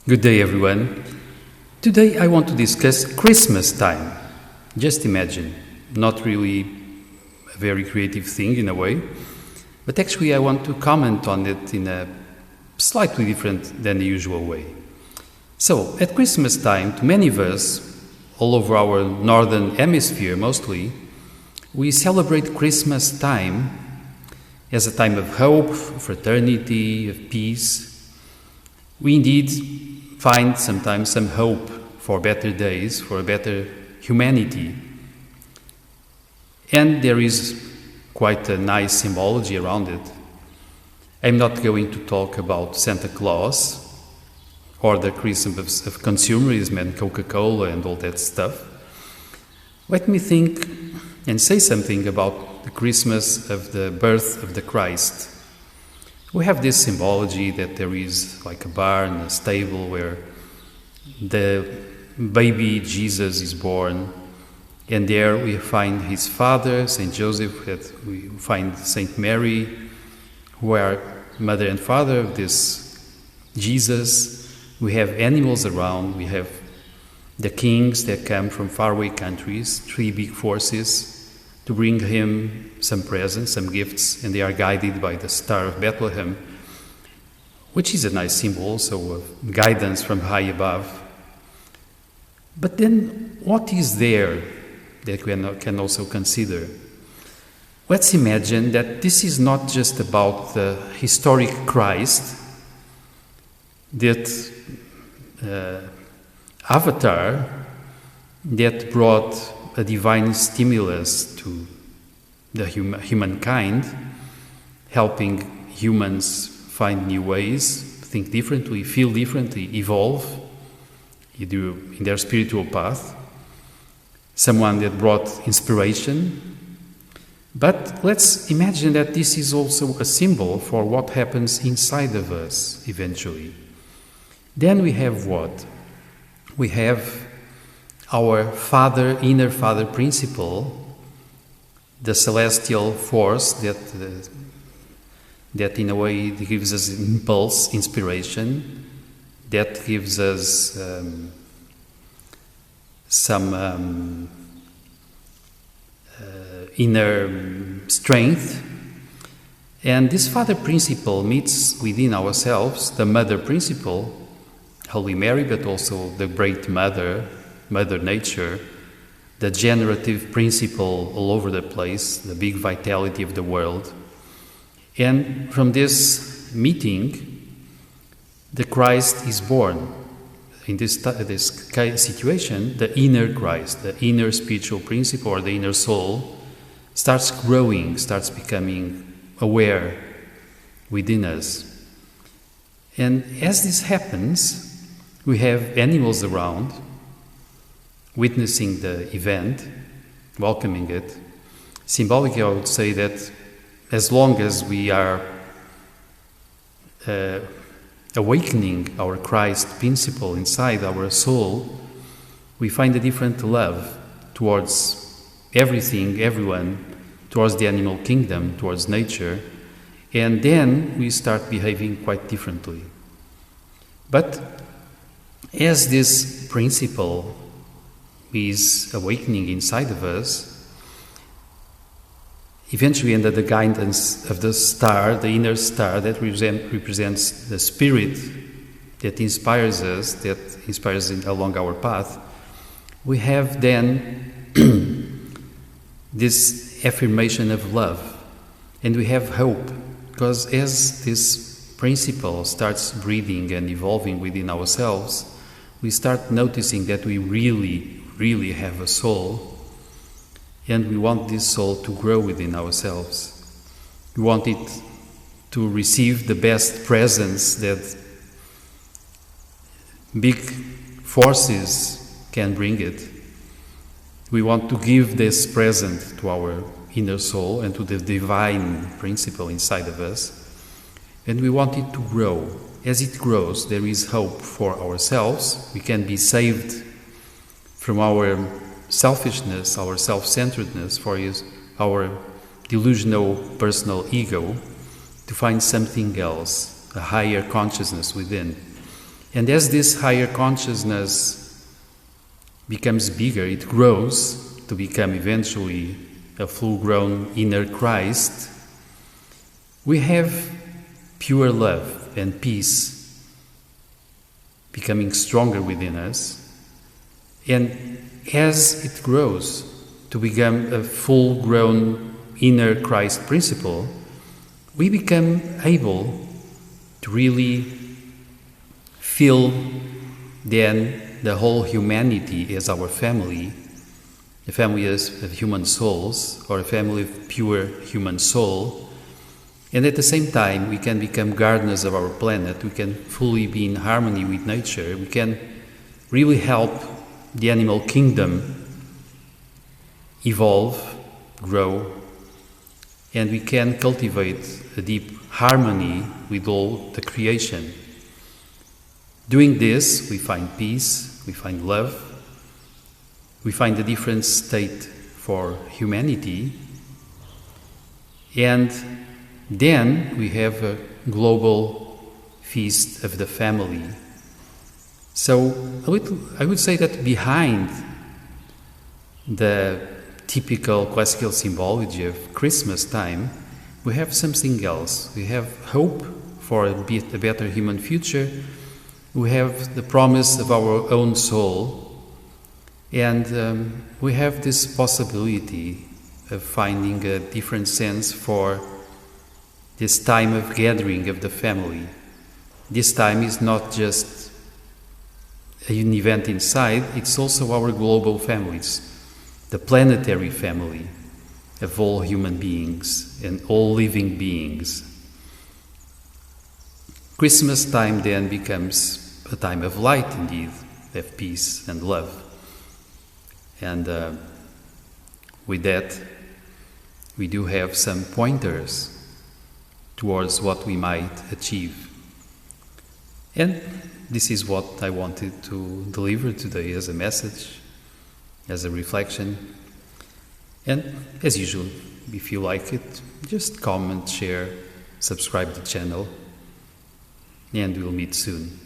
Good day, everyone. Today I want to discuss Christmas time. Just imagine, not really a very creative thing in a way, but actually I want to comment on it in a slightly different than the usual way. So, at Christmas time, to many of us, all over our northern hemisphere mostly, we celebrate Christmas time as a time of hope, fraternity, of peace. We indeed find sometimes some hope for better days, for a better humanity. And there is quite a nice symbology around it. I'm not going to talk about Santa Claus or the Christmas of consumerism and Coca-Cola and all that stuff. Let me think and say something about the Christmas of the birth of the Christ. We have this symbology that there is like a barn, a stable where the baby Jesus is born, and there we find his father, Saint Joseph, we find Saint Mary, who are mother and father of this Jesus. We have animals around, we have the kings that come from faraway countries, three big forces, to bring him some presents, some gifts, and they are guided by the Star of Bethlehem, which is a nice symbol also of guidance from high above. But then, what is there that we can also consider? Let's imagine that this is not just about the historic Christ, that avatar that brought a divine stimulus to the humankind, helping humans find new ways, think differently, feel differently, evolve in their spiritual path. Someone that brought inspiration. But let's imagine that this is also a symbol for what happens inside of us eventually. Then we have what? We have our inner father principle, the celestial force that in a way gives us impulse, inspiration, that gives us some inner strength. And this father principle meets within ourselves the mother principle, Holy Mary, but also the great mother, Mother Nature, the generative principle all over the place, the big vitality of the world. And from this meeting, the Christ is born. In this situation, the inner Christ, the inner spiritual principle or the inner soul starts growing, starts becoming aware within us. And as this happens, we have animals around, witnessing the event, welcoming it. Symbolically, I would say that as long as we are awakening our Christ principle inside our soul, we find a different love towards everything, everyone, towards the animal kingdom, towards nature, and then we start behaving quite differently. But as this principle is awakening inside of us, eventually under the guidance of the star, the inner star that represents the spirit that inspires us, along our path, we have then this affirmation of love, and we have hope, because as this principle starts breathing and evolving within ourselves, we start noticing that we really have a soul, and we want this soul to grow within ourselves. We want it to receive the best presents that big forces can bring it. We want to give this present to our inner soul and to the divine principle inside of us, and we want it to grow. As it grows, there is hope for ourselves. We can be saved from our selfishness, our self-centeredness, for our delusional personal ego, to find something else, a higher consciousness within. And as this higher consciousness becomes bigger, it grows to become eventually a full-grown inner Christ, we have pure love and peace becoming stronger within us. And as it grows to become a full-grown inner Christ principle, we become able to really feel then the whole humanity as our family, a family of human souls, or a family of pure human soul. And at the same time, we can become gardeners of our planet. We can fully be in harmony with nature. We can really help the animal kingdom evolve, grow, and we can cultivate a deep harmony with all the creation. Doing this, we find peace, we find love, we find a different state for humanity, and then we have a global feast of the family. So I would say that behind the typical classical symbology of Christmas time, we have something else. We have hope for a better human future. We have the promise of our own soul. And we have this possibility of finding a different sense for this time of gathering of the family. This time is not just an event inside, it's also our global families, the planetary family of all human beings and all living beings. Christmas time then becomes a time of light indeed, of peace and love. And with that, we do have some pointers towards what we might achieve. And this is what I wanted to deliver today as a message, as a reflection. And as usual, if you like it, just comment, share, subscribe to the channel, and we'll meet soon.